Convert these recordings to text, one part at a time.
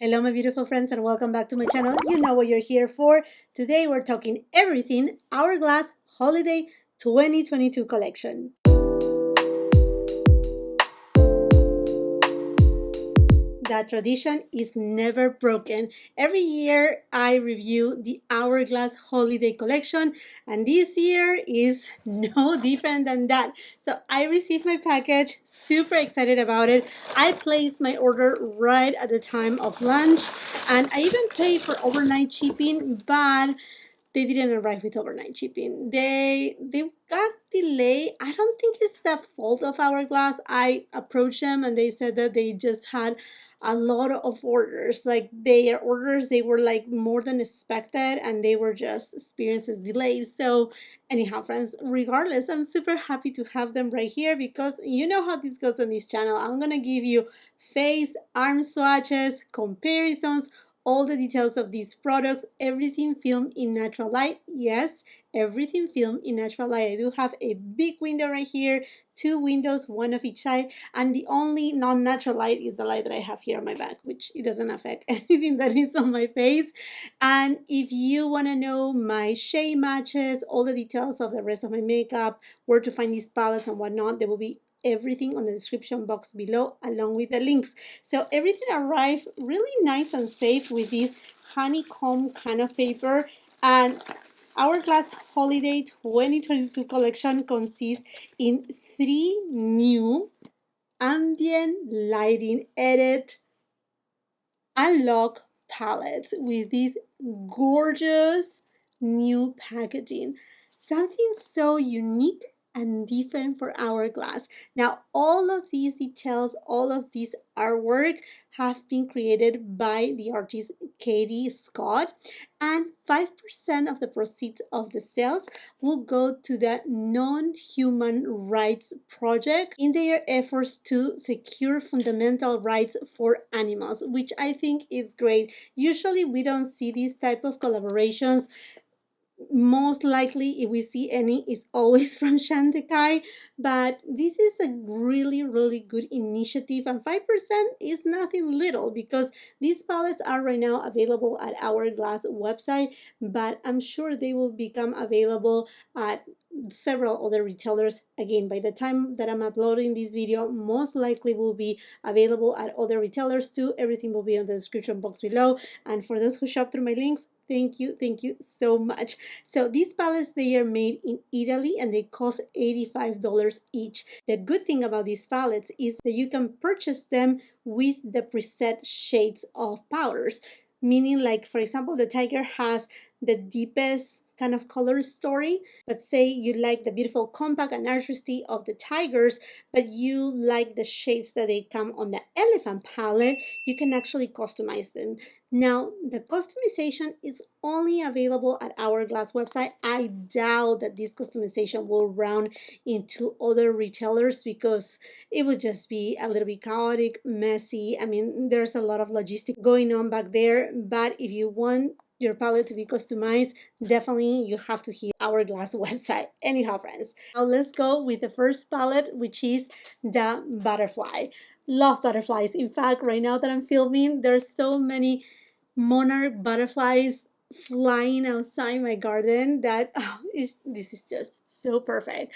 Hello my beautiful friends and welcome back to my channel. You know what you're here for. Today we're talking everything Hourglass Holiday 2022 collection. That tradition is never broken. Every year I review the Hourglass Holiday collection and this year is no different than that. So I received my package, super excited about it. I placed my order right at the time of launch and I even paid for overnight shipping, but they didn't arrive with overnight shipping. They got delayed. I don't think it's the fault of Hourglass. I approached them and they said that they just had a lot of orders. Like their orders, they were like more than expected and they were just experiences delays. So anyhow, friends, regardless, I'm super happy to have them right here because you know how this goes on this channel. I'm gonna give you face, arm swatches, comparisons, all the details of these products, everything filmed in natural light. Yes, everything filmed in natural light. I do have a big window right here, two windows, one of each side, and the only non-natural light is the light that I have here on my back, which it doesn't affect anything that is on my face. And if you want to know my shade matches, all the details of the rest of my makeup, where to find these palettes and whatnot, there will be everything on the description box below along with the links. So everything arrived really nice and safe with this honeycomb kind of paper. And Hourglass Holiday 2022 collection consists in 3 new ambient lighting edit unlock palettes with this gorgeous new packaging. Something so unique and different for Hourglass. Now, all of these details, all of this artwork have been created by the artist Katie Scott, and 5% of the proceeds of the sales will go to the Nonhuman Rights Project in their efforts to secure fundamental rights for animals, which I think is great. Usually we don't see these type of collaborations. Most likely if we see any, it's always from Shantakai, but this is a really good initiative, and 5% is nothing little because these palettes are right now available at Hourglass website, but I'm sure they will become available at several other retailers. Again, by the time that I'm uploading this video, most likely will be available at other retailers too. Everything will be in the description box below, and for those who shop through my links, thank you so much. So these palettes, they are made in Italy and they cost $85 each. The good thing about these palettes is that you can purchase them with the preset shades of powders, meaning like, for example, the tiger has the deepest kind of color story, but say you like the beautiful compact and artistry of the tigers, but you like the shades that they come on the elephant palette, you can actually customize them. Now, the customization is only available at Hourglass website. I doubt that this customization will round into other retailers because it would just be a little bit chaotic, messy. I mean, there's a lot of logistics going on back there, but if you want your palette to be customized, definitely you have to hit Hourglass website. Anyhow, friends, now let's go with the first palette, which is the butterfly. Love butterflies. In fact, right now that I'm filming, there's so many monarch butterflies flying outside my garden that this is just so perfect.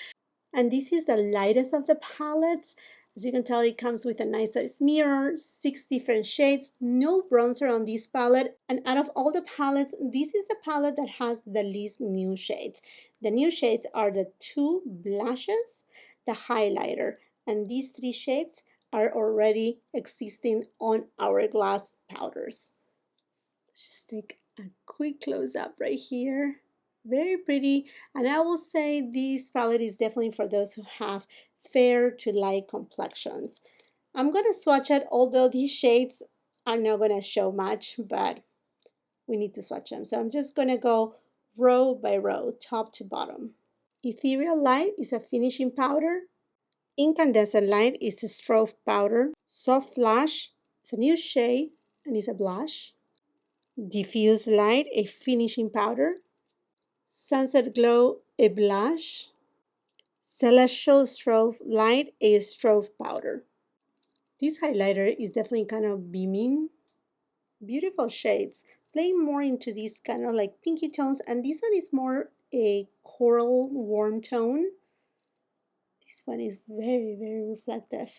And this is the lightest of the palettes. As you can tell, it comes with a nice size mirror, 6 different shades, no bronzer on this palette. And out of all the palettes, this is the palette that has the least new shades. The new shades are the 2 blushes, the highlighter, and these 3 shades are already existing on Hourglass powders. Let's just take a quick close-up right here. Very pretty, and I will say this palette is definitely for those who have fair to light complexions. I'm going to swatch it, although these shades are not going to show much, but we need to swatch them. So I'm just going to go row by row, top to bottom. Ethereal Light is a finishing powder. Incandescent Light is a strobe powder. Soft Flash is a new shade and is a blush. Diffuse Light, a finishing powder. Sunset Glow, a blush. Celestial Strobe Light, a strobe powder. This highlighter is definitely kind of beaming. Beautiful shades. Playing more into these kind of like pinky tones, and this one is more a coral warm tone. This one is very, very reflective.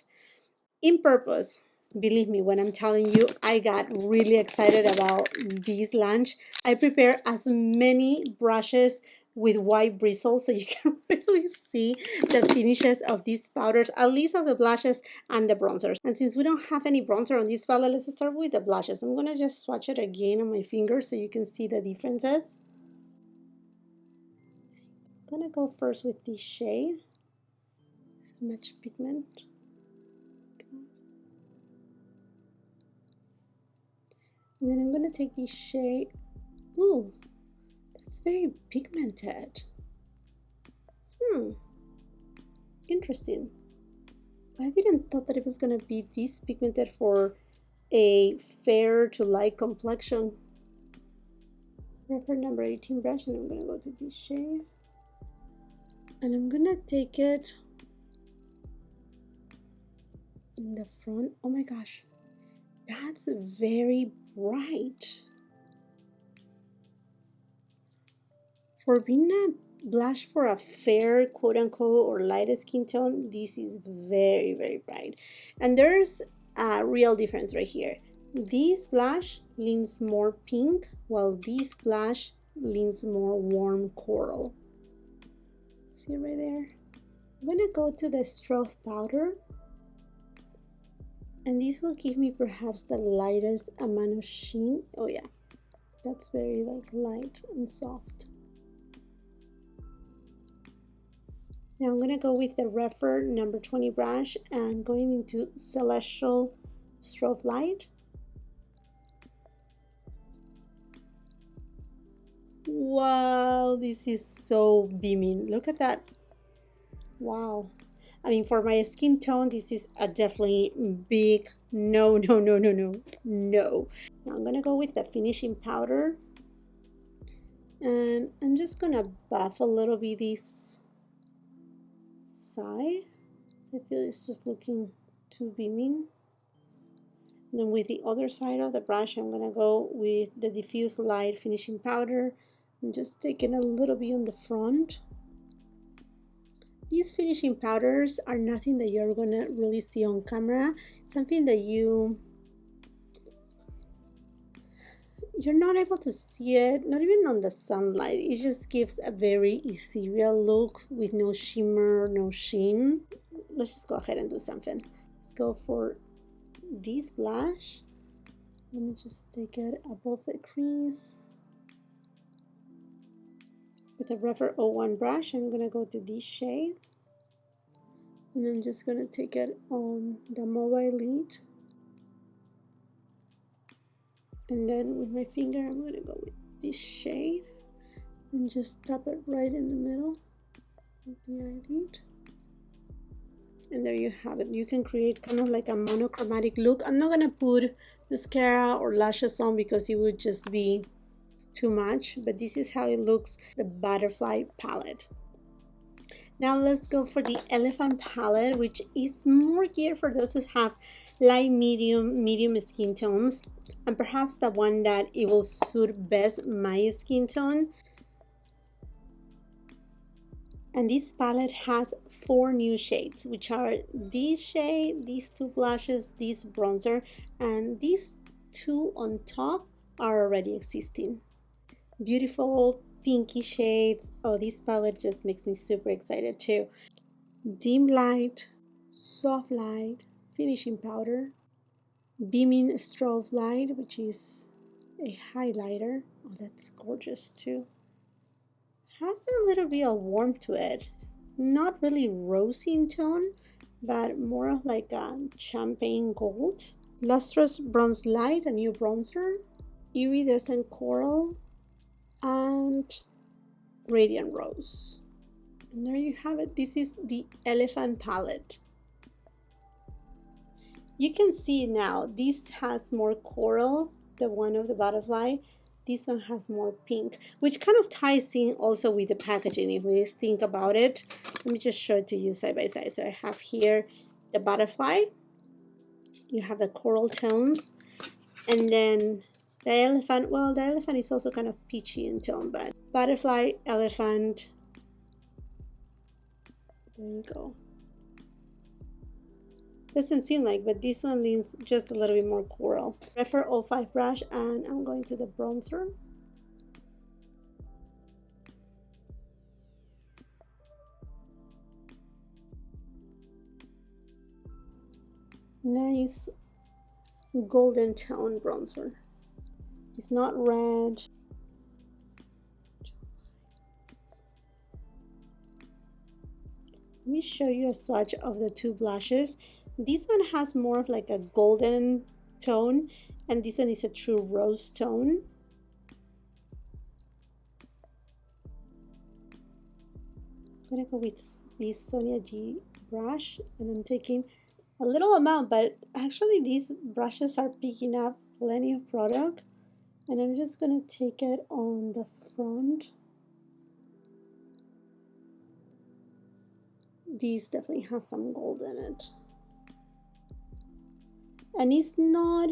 In purpose, believe me when I'm telling you, I got really excited about this launch. I prepare as many brushes with white bristles so you can really see the finishes of these powders, at least of the blushes and the bronzers. And since we don't have any bronzer on this palette, let's start with the blushes. I'm gonna just swatch it again on my finger so you can see the differences. I'm gonna go first with this shade. So much pigment. And then I'm going to take this shade. Ooh, that's very pigmented. Interesting. I didn't thought that it was going to be this pigmented for a fair to light complexion. REPHR number 18 brush, and I'm going to go to this shade. And I'm going to take it in the front. Oh my gosh, that's very bright. For being a blush for a fair, quote unquote, or light skin tone, this is very, very bright. And there's a real difference right here. This blush leans more pink, while this blush leans more warm coral. See it right there? I'm gonna go to the Stroke powder, and this will give me perhaps the lightest amount of sheen. Oh yeah, that's very like light and soft. Now I'm gonna go with the REPHR number 20 brush and going into Celestial Strobe Light. Wow, this is so beaming. Look at that. Wow. I mean, for my skin tone, this is a definitely big no. Now I'm gonna go with the finishing powder, and I'm just gonna buff a little bit this side. So I feel it's just looking too beaming. And then with the other side of the brush, I'm gonna go with the diffuse light finishing powder. I'm just taking a little bit on the front. These finishing powders are nothing that you're gonna really see on camera. Something that you're not able to see it, not even on the sunlight. It just gives a very ethereal look with no shimmer, no sheen. Let's just go ahead and do something. Let's go for this blush. Let me just take it above the crease. With a REPHR 01 brush, I'm gonna go to this shade. And I'm just gonna take it on the mobile lid. And then with my finger, I'm gonna go with this shade and just tap it right in the middle of the eyelid. And there you have it. You can create kind of like a monochromatic look. I'm not gonna put mascara or lashes on because it would just be too much, but this is how it looks, the Butterfly palette. Now let's go for the Elephant palette, which is more geared for those who have light, medium skin tones, and perhaps the one that it will suit best my skin tone. And this palette has 4 new shades, which are this shade, these 2 blushes, this bronzer, and these 2 on top are already existing. Beautiful pinky shades. Oh, this palette just makes me super excited too. Dim light, soft light, finishing powder, beaming strobe light, which is a highlighter. Oh, that's gorgeous too. Has a little bit of warmth to it. Not really rosy in tone, but more of like a champagne gold. Lustrous bronze light, a new bronzer, iridescent coral, and radiant rose. And there you have it. This is the Elephant palette. You can see now this has more coral, the one of the butterfly. This one has more pink, which kind of ties in also with the packaging if we think about it. Let me just show it to you side by side. So I have here the butterfly, you have the coral tones, and then The elephant, well, the elephant is also kind of peachy in tone, but butterfly, elephant, there you go. Doesn't seem like, but this one leans just a little bit more coral. REPHR 05 brush, and I'm going to the bronzer. Nice golden tone bronzer. It's not red. Let me show you a swatch of the two blushes. This one has more of like a golden tone, and this one is a true rose tone. I'm gonna go with this SONIA G brush, and I'm taking a little amount, but actually these brushes are picking up plenty of product, and I'm just gonna take it on the front. This definitely has some gold in it, and it's not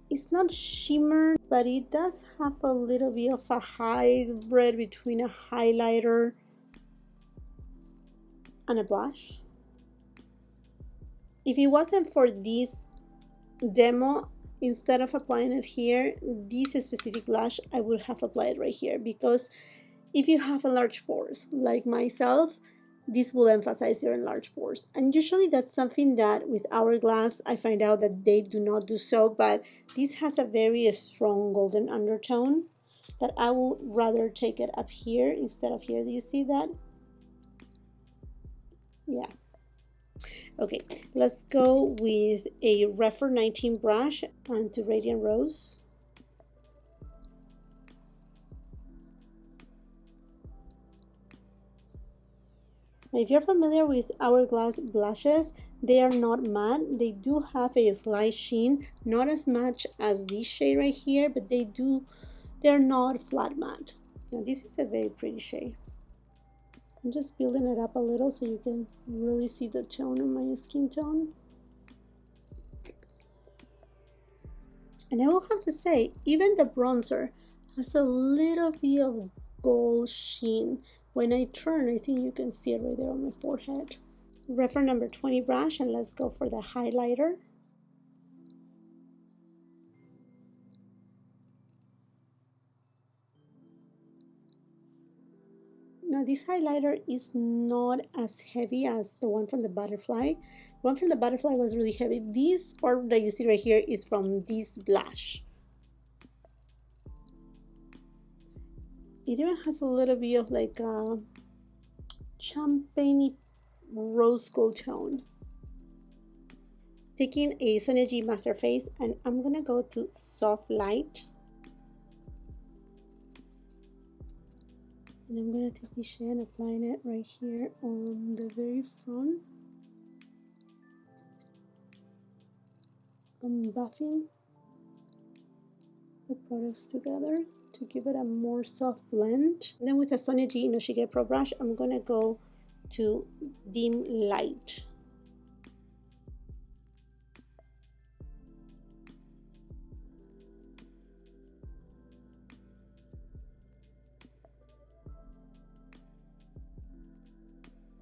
it's not shimmer, but it does have a little bit of a hybrid between a highlighter and a blush. If it wasn't for this demo, instead of applying it here, this specific blush, I would have applied right here, because if you have enlarged pores like myself, this will emphasize your enlarged pores, and usually that's something that with Hourglass I find out that they do not do so, but this has a very strong golden undertone that I would rather take it up here instead of here. Do you see that? Yeah. Okay, let's go with a REPHR 19 brush and to Radiant Rose. Now, if you're familiar with Hourglass blushes, they are not matte. They do have a slight sheen, not as much as this shade right here, but they're not flat matte. Now, this is a very pretty shade. I'm just building it up a little so you can really see the tone of my skin tone. And I will have to say, even the bronzer has a little bit of gold sheen. When I turn, I think you can see it right there on my forehead. REPHR number 20 brush, and let's go for the highlighter. Now this highlighter is not as heavy as the one from the butterfly. The one from the butterfly was really heavy. This part that you see right here is from this blush. It even has a little bit of like a champagne rose gold tone. Taking a SONIA G Master Face, and I'm gonna go to Soft Light. And I'm gonna take this shade and applying it right here on the very front. I'm buffing the products together to give it a more soft blend. And then with a SONIA G Brushes Pro brush, I'm gonna go to Dim Light.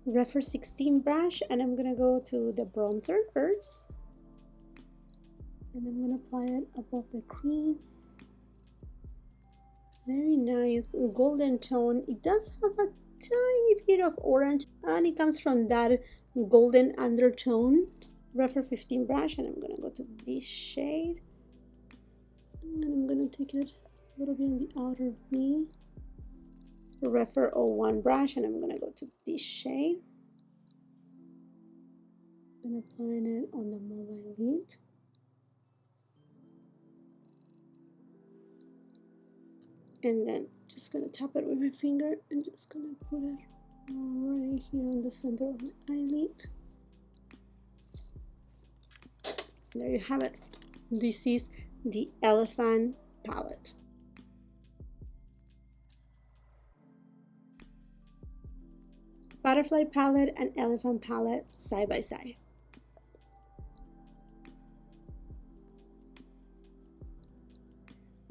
REPHR 16 brush, and I'm gonna go to the bronzer first, and I'm gonna apply it above the crease. Very nice golden tone. It does have a tiny bit of orange, and it comes from that golden undertone. REPHR 15 brush, and I'm gonna go to this shade, and I'm gonna take it a little bit on the outer V. REPHR 01 brush, and I'm gonna go to this shade. I'm applying it on the mobile lid. And then just gonna tap it with my finger and just gonna put it right here on the center of my eyelid. And there you have it. This is the Elephant palette. Butterfly palette and Elephant palette side by side.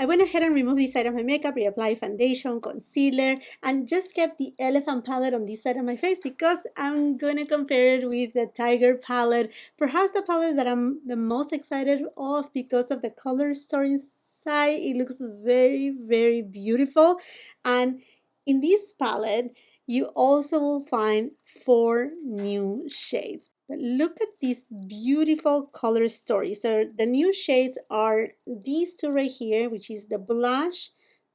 went ahead and removed this side of my makeup, reapplied foundation, concealer, and just kept the elephant palette on this side of my face because I'm gonna compare it with the tiger palette. Perhaps the palette that I'm the most excited of because of the color story inside. It looks very, very beautiful. And in this palette, you also will find 4 new shades. But look at this beautiful color story. So the new shades are these two right here, which is the blush,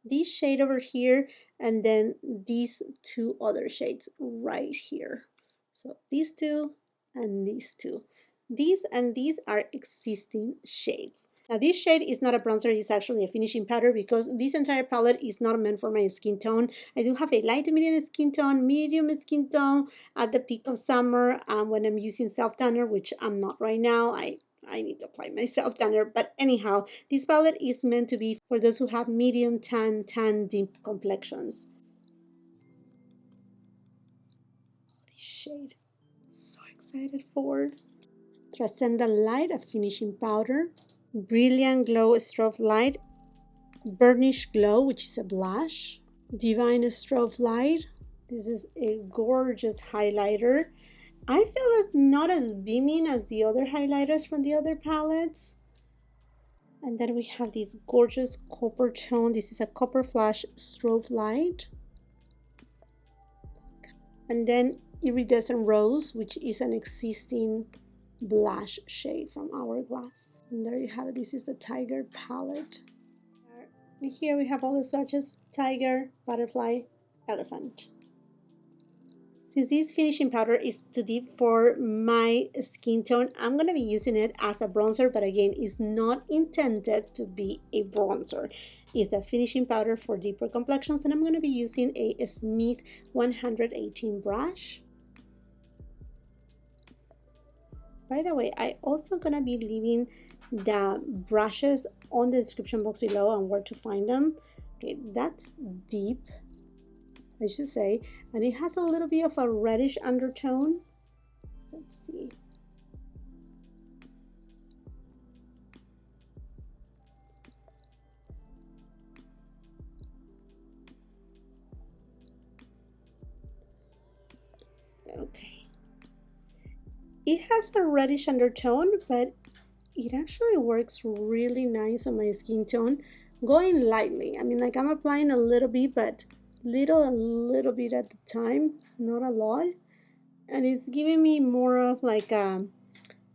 this shade over here, and then these 2 other shades right here. So these 2 and these 2. These and these are existing shades. Now this shade is not a bronzer, it's actually a finishing powder because this entire palette is not meant for my skin tone. I do have a light to medium skin tone at the peak of summer when I'm using self-tanner, which I'm not right now. I need to apply my self-tanner, but anyhow, this palette is meant to be for those who have medium tan deep complexions. This shade, so excited for. Transcendent Light, a finishing powder. Brilliant Glow Strobe Light, Burnish Glow, which is a blush. Divine Strobe Light, this is a gorgeous highlighter. I feel it's not as beaming as the other highlighters from the other palettes. And then we have this gorgeous copper tone. This is a Copper Flash Strobe Light. And then Iridescent Rose, which is an existing blush shade from Hourglass. And there you have it. This is the Tiger palette. And here we have all the swatches: tiger, butterfly, elephant. Since this finishing powder is too deep for my skin tone, I'm going to be using it as a bronzer, but again, it's not intended to be a bronzer. It's a finishing powder for deeper complexions, and I'm going to be using a Smith 118 brush. By the way, I also gonna be leaving the brushes on the description box below and where to find them. Okay, that's deep, I should say, and it has a little bit of a reddish undertone. Let's see. Okay. It has a reddish undertone, but it actually works really nice on my skin tone. Going lightly. I mean, like I'm applying a little bit, but a little bit at the time, not a lot. And it's giving me more of like a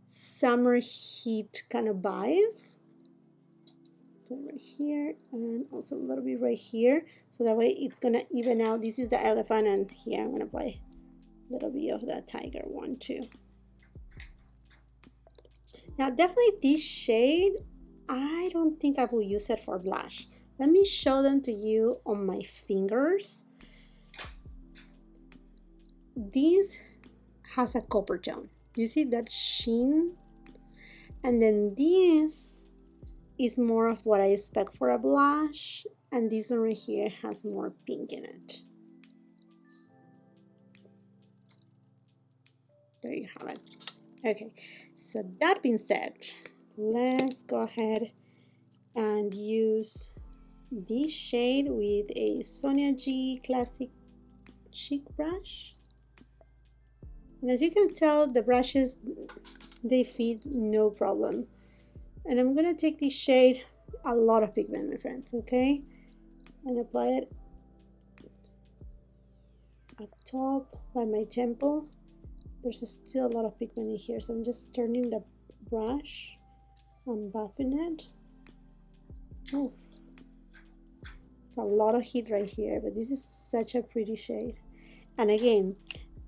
summer heat kind of vibe. Put right here and also a little bit right here. So that way it's gonna even out. This is the elephant, and here I'm gonna apply a little bit of the tiger one too. Now, definitely this shade, I don't think I will use it for blush. Let me show them to you on my fingers. This has a copper tone. You see that sheen? And then this is more of what I expect for a blush. And this one right here has more pink in it. There you have it. Okay, so that being said, let's go ahead and use this shade with a SONIA G Classic Cheek Brush. And as you can tell, the brushes, they fit no problem. And I'm gonna take this shade, a lot of pigment, my friends, okay? And apply it at top by my temple. There's still a lot of pigment in here, so I'm just turning the brush and buffing it. Oh, it's a lot of heat right here, but this is such a pretty shade. And again,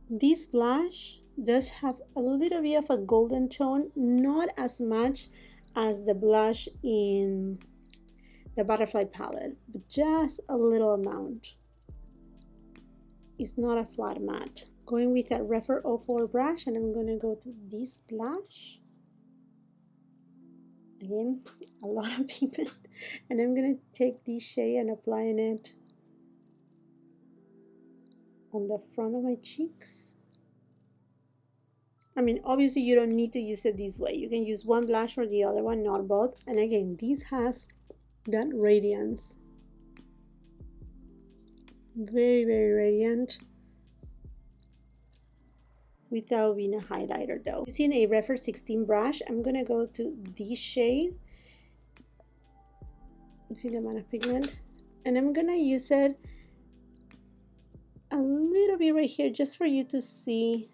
this blush does have a little bit of a golden tone, not as much as the blush in the Butterfly palette, but just a little amount. It's not a flat matte. Going with a REPHR 04 brush, and I'm gonna go to this blush. Again, a lot of pigment. And I'm gonna take this shade and applying it on the front of my cheeks. I mean, obviously you don't need to use it this way. You can use one blush or the other one, not both. And again, this has that radiance. Very, very radiant without being a highlighter though. Using a REPHR 16 brush, I'm gonna go to this shade. See the amount of pigment, and I'm gonna use it a little bit right here just for you to see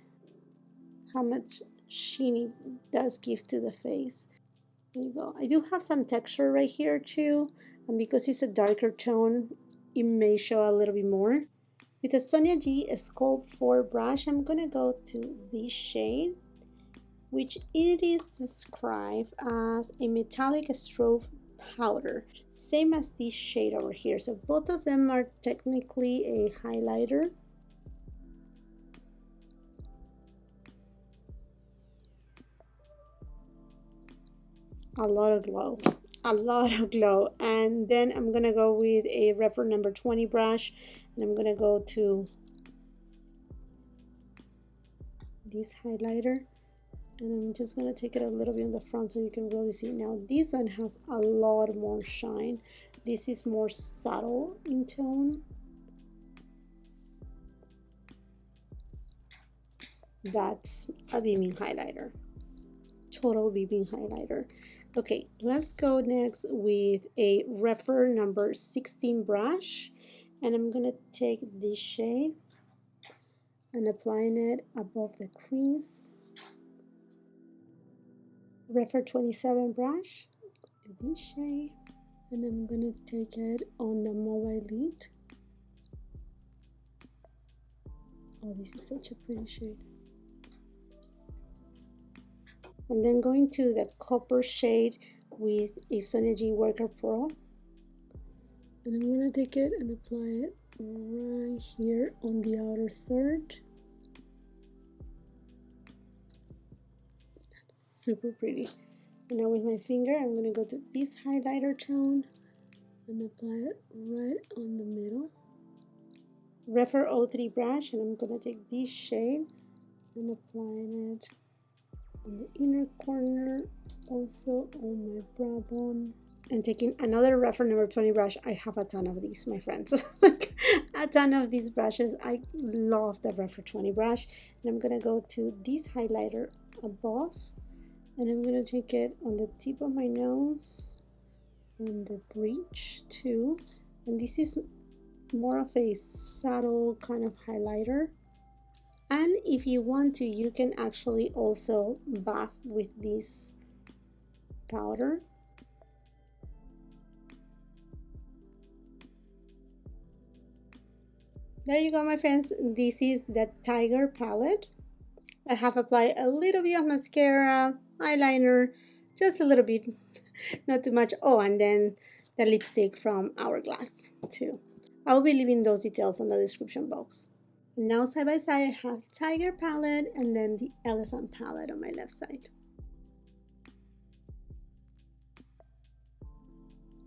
how much sheen it does give to the face. There you go. I do have some texture right here too, and because it's a darker tone, it may show a little bit more. With the SONIA G Sculpt 4 brush, I'm gonna go to this shade, which it is described as a metallic strobe powder, same as this shade over here. So both of them are technically a highlighter. A lot of glow, a lot of glow. And then I'm gonna go with a REPHR number 20 brush, and I'm gonna go to this highlighter, and I'm just gonna take it a little bit on the front so you can really see. Now this one has a lot more shine. This is more subtle in tone. That's a beaming highlighter, total beaming highlighter. Okay, let's go next with a REPHR number 16 brush, and I'm gonna take this shade and applying it above the crease. REPHR 27 brush, this shade, and I'm gonna take it on the mobile lid. Oh, this is such a pretty shade. And then going to the copper shade with a SONIA G Worker Pro, and I'm gonna take it and apply it right here on the outer third. That's super pretty. And now with my finger, I'm gonna go to this highlighter tone and apply it right on the middle. REPHR 03 brush, and I'm gonna take this shade and applying it on the inner corner, also on my brow bone. And taking another REPHR number 20 brush. I have a ton of these, my friends. Like a ton of these brushes. I love the REPHR 20 brush. And I'm gonna go to this highlighter above, and I'm gonna take it on the tip of my nose, on the bridge too. And this is more of a subtle kind of highlighter. And if you want to, you can actually also buff with this powder. There you go, my friends. This is the Tiger palette. I have applied a little bit of mascara, eyeliner, just a little bit, not too much. Oh, and then the lipstick from Hourglass too. I will be leaving those details on the description box. Now side by side, I have Tiger palette and then the Elephant palette on my left side.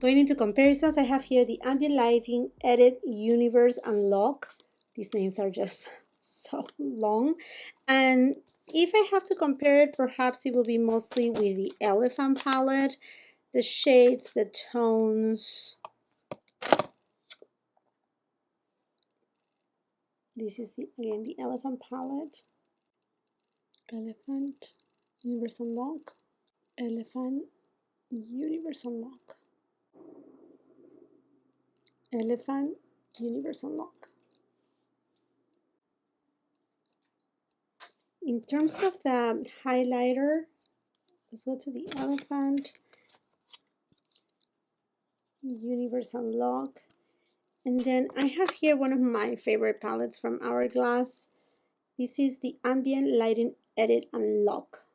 Going into comparisons, I have here the Ambient Lighting, Edit, Universe, and Lock. These names are just so long. And if I have to compare it, perhaps it will be mostly with the Elephant palette. The shades, the tones. This is, again, the Elephant palette. Elephant, Universe, and Lock. Elephant, Universe, and Lock. Elephant, Universe, and Lock. In terms of the highlighter, let's go to the Elephant, Universe, and Lock. And then I have here one of my favorite palettes from Hourglass. This is the Ambient Lighting, Edit, and Lock.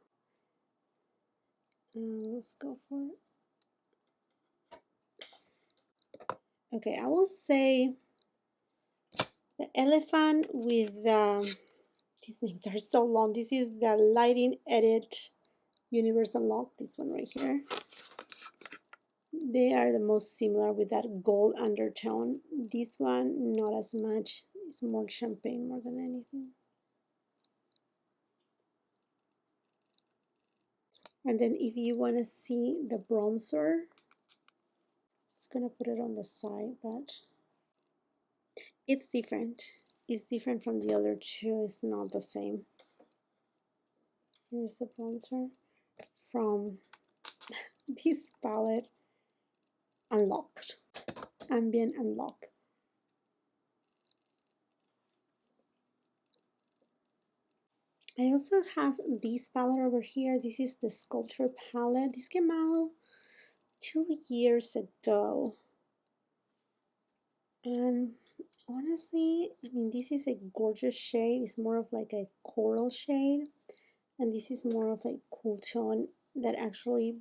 Let's go for it. Okay, I will say the Elephant with the, these names are so long. This is the Lighting, Edit, Universe, and Lock. This one right here. They are the most similar with that gold undertone. This one, not as much. It's more champagne more than anything. And then if you want to see the bronzer, just gonna put it on the side, but it's different. It's different from the other two. It's not the same. Here's the bronzer from this palette, Unlocked, Ambient Unlocked. I also have this palette over here. This is the Sculpture palette. This came out 2 years ago. And honestly, I mean, this is a gorgeous shade. It's more of like a coral shade. And this is more of a cool tone that actually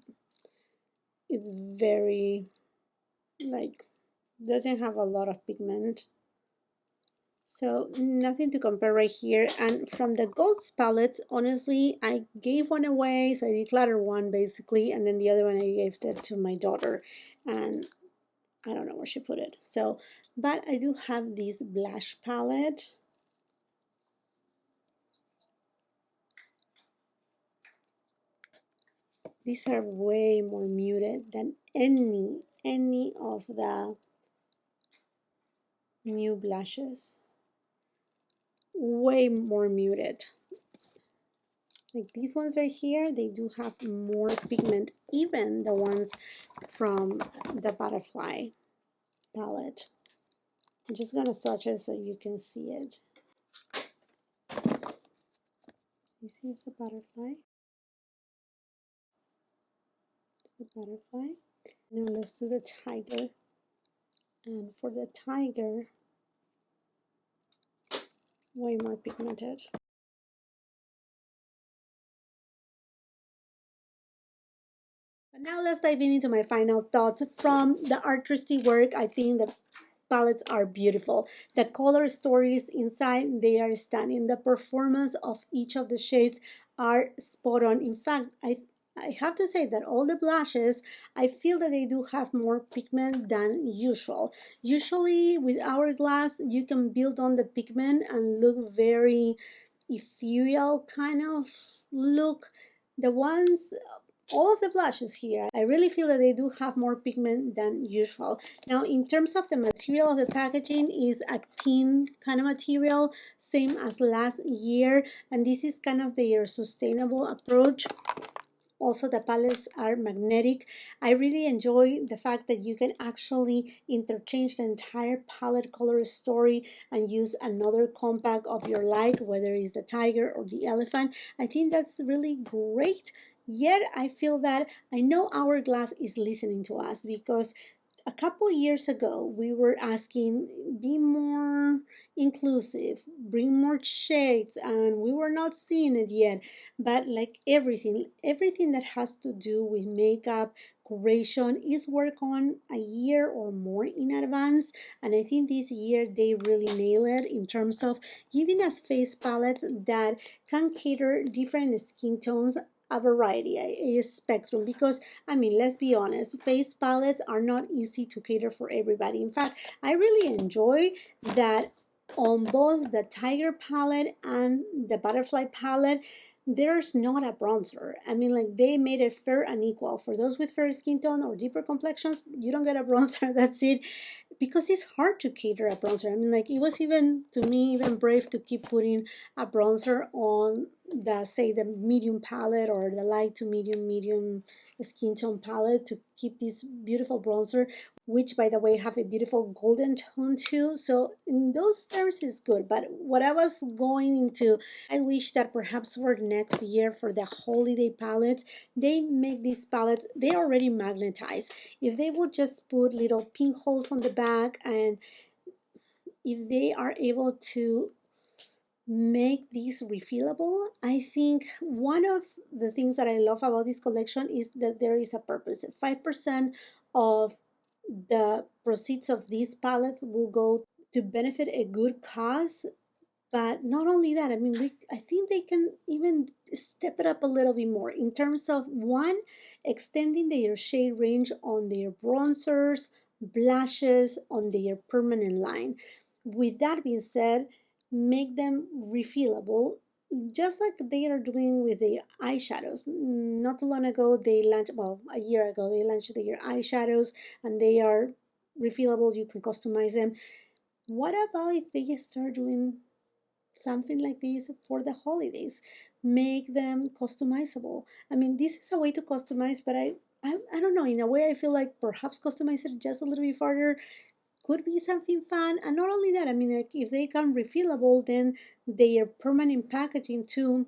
is very, like, doesn't have a lot of pigment. So nothing to compare right here. And from the GOSS palettes, honestly, I gave one away. So I decluttered one basically, and then the other one I gave that to my daughter. And I don't know where she put it. So, but I do have this blush palette. These are way more muted than any of the new blushes. Way more muted. Like these ones right here, they do have more pigment, even the ones from the Butterfly palette. I'm just gonna swatch it so you can see it. This is the Butterfly. The Butterfly. Now let's do the Tiger. And for the Tiger, way more pigmented. But now let's dive into my final thoughts from the artistic work. I think the palettes are beautiful. The color stories inside, they are stunning. The performance of each of the shades are spot on. In fact, I have to say that all the blushes, I feel that they do have more pigment than usual. Usually with Hourglass, you can build on the pigment and look very ethereal kind of look. The ones, all of the blushes here, I really feel that they do have more pigment than usual. Now, in terms of the material of the packaging, is a tin kind of material, same as last year, and this is kind of their sustainable approach. Also, the palettes are magnetic. I really enjoy the fact that you can actually interchange the entire palette color story and use another compact of your like, whether it's the tiger or the elephant. I think that's really great. Yet I feel that I know Hourglass is listening to us, because a couple years ago we were asking, be more inclusive, bring more shades, and we were not seeing it yet. But like everything that has to do with makeup creation is work on a year or more in advance, and I think this year they really nail it in terms of giving us face palettes that can cater different skin tones, a variety, a spectrum. Because I mean, let's be honest, face palettes are not easy to cater for everybody. In fact, I really enjoy that on both the Tiger palette and the Butterfly palette, there's not a bronzer. I mean, like, they made it fair and equal. For those with fair skin tone or deeper complexions, you don't get a bronzer, that's it. Because it's hard to cater a bronzer. I mean, like, it was even, to me, even brave to keep putting a bronzer on the, say, the medium palette or the light to medium skin tone palette to keep this beautiful bronzer, which by the way have a beautiful golden tone too. So in those terms it's good. But what I was going into, I wish that perhaps for next year, for the holiday palettes, they make these palettes, they already magnetized. If they would just put little pink holes on the back, and if they are able to make these refillable, I think one of the things that I love about this collection is that there is a purpose. 5% of the proceeds of these palettes will go to benefit a good cause. But not only that, I mean, I think they can even step it up a little bit more in terms of, one, extending their shade range on their bronzers, blushes, on their permanent line. With that being said, make them refillable, just like they are doing with their eyeshadows. Not too long ago, they launched, well, a year ago, they launched their eyeshadows, and they are refillable, you can customize them. What about if they start doing something like this for the holidays? Make them customizable. I mean, this is a way to customize, but I don't know. In a way, I feel like perhaps customize it just a little bit further could be something fun. And not only that, I mean, like if they come refillable, then they are permanent packaging too.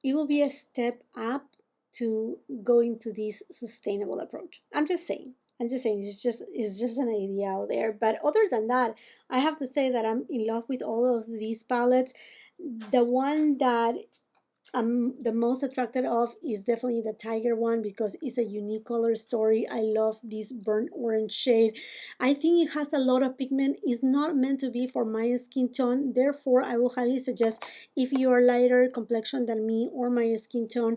It will be a step up to go into this sustainable approach. I'm just saying. I'm just saying it's just an idea out there. But other than that, I have to say that I'm in love with all of these palettes. The one that I'm the most attracted of is definitely the tiger one because it's a unique color story. I love this burnt orange shade. I think it has a lot of pigment. It's not meant to be for my skin tone. Therefore, I will highly suggest if you are lighter complexion than me or my skin tone,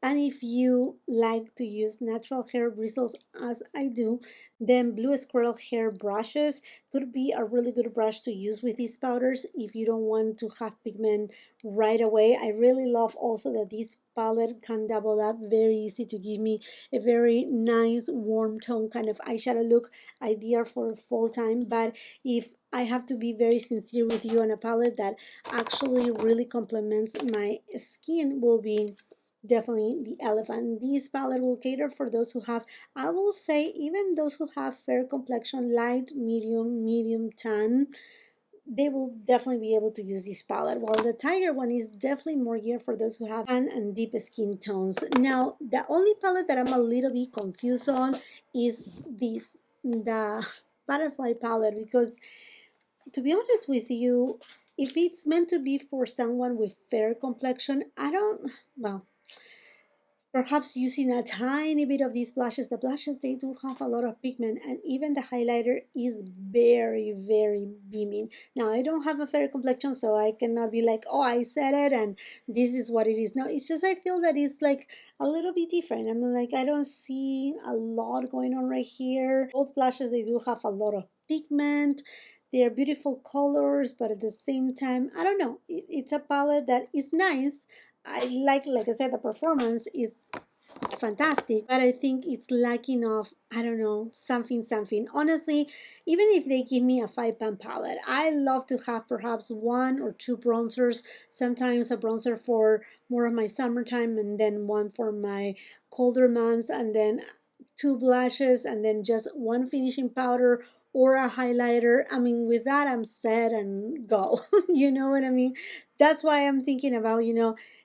and if you like to use natural hair bristles as I do, then blue squirrel hair brushes could be a really good brush to use with these powders if you don't want to have pigment right away. I really love also that this palette can double up very easy to give me a very nice warm tone kind of eyeshadow look, idea for fall time. But if I have to be very sincere with you, on a palette that actually really complements my skin will be definitely the elephant. This palette will cater for those who have, I will say, even those who have fair complexion, light, medium tan, they will definitely be able to use this palette. While the tiger one is definitely more geared for those who have tan and deep skin tones. Now, the only palette that I'm a little bit confused on is this, the butterfly palette, because to be honest with you, if it's meant to be for someone with fair complexion, I don't, well, perhaps using a tiny bit of these blushes. The blushes, they do have a lot of pigment, and even the highlighter is very beaming. Now, I don't have a fair complexion, so I cannot be like, oh, I said it and this is what it is. No, it's just I feel that it's like a little bit different. I mean, like, I don't see a lot going on right here. Both blushes, they do have a lot of pigment. They are beautiful colors, but at the same time, I don't know. It's a palette that is nice. I like I said, the performance is fantastic, but I think it's lacking of, I don't know, something. Honestly, even if they give me a 5 pound palette, I love to have perhaps one or two bronzers, sometimes a bronzer for more of my summertime, and then one for my colder months, and then two blushes, and then just one finishing powder or a highlighter. I mean, with that, I'm set and go. You know what I mean? That's why I'm thinking about,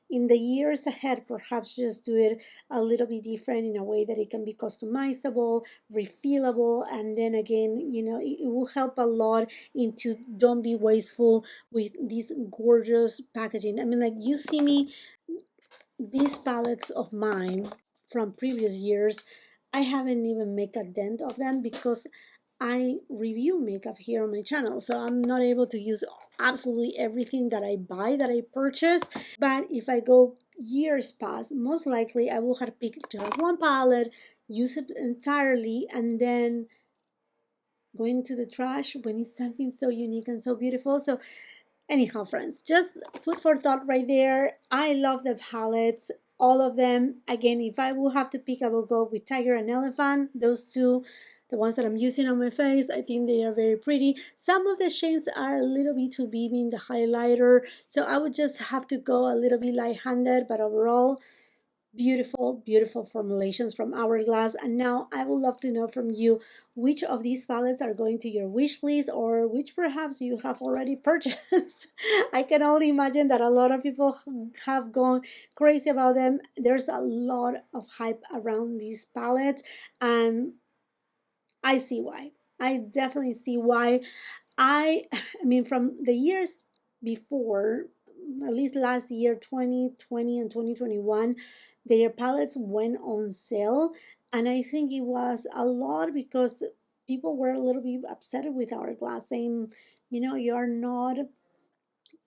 in the years ahead, perhaps just do it a little bit different in a way that it can be customizable, refillable, and then again, it will help a lot into don't be wasteful with this gorgeous packaging. I mean, like you see me, these palettes of mine from previous years, I haven't even make a dent of them because I review makeup here on my channel, so I'm not able to use absolutely everything that I buy, that I purchase. But if I go years past, most likely I will have picked just one palette, use it entirely, and then go into the trash when it's something so unique and so beautiful. So anyhow, friends, just food for thought right there. I love the palettes, all of them. Again, if I will have to pick, I will go with tiger and elephant. Those two, the ones that I'm using on my face, I think they are very pretty. Some of the shades are a little bit too beaming, the highlighter, so I would just have to go a little bit light-handed, but overall, beautiful formulations from Hourglass. And now I would love to know from you which of these palettes are going to your wish list, or which perhaps you have already purchased. I can only imagine that a lot of people have gone crazy about them. There's a lot of hype around these palettes, and I see why. I definitely see why. I mean, from the years before, at least last year, 2020 and 2021, their palettes went on sale. And I think it was a lot because people were a little bit upset with Hourglass, saying, you're not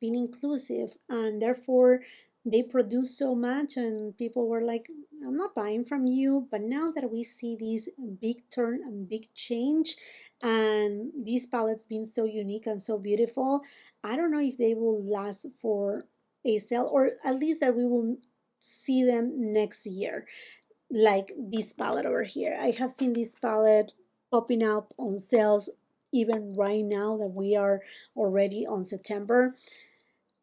being inclusive, and therefore they produce so much and people were like, I'm not buying from you. But now that we see this big turn and big change, and these palettes being so unique and so beautiful, I don't know if they will last for a sale, or at least that we will see them next year. Like this palette over here, I have seen this palette popping up on sales even right now that we are already on September.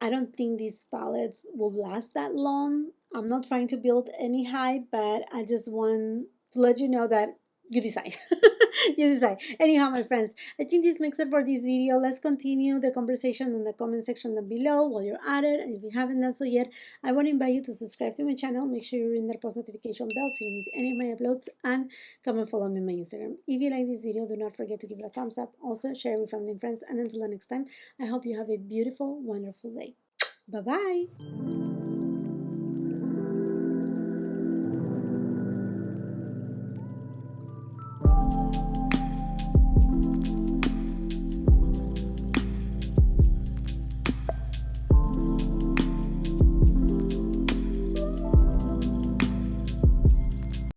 I don't think these palettes will last that long. I'm not trying to build any hype, but I just want to let you know that you decide. You decide. Anyhow, my friends, I think this makes it for this video. Let's continue the conversation in the comment section down below while you're at it. And if you haven't done so yet, I want to invite you to subscribe to my channel. Make sure you're in there, post notification bell so you don't miss any of my uploads, and come and follow me on my Instagram. If you like this video, do not forget to give it a thumbs up. Also, share it with family and friends. And until the next time, I hope you have a beautiful, wonderful day. Bye bye.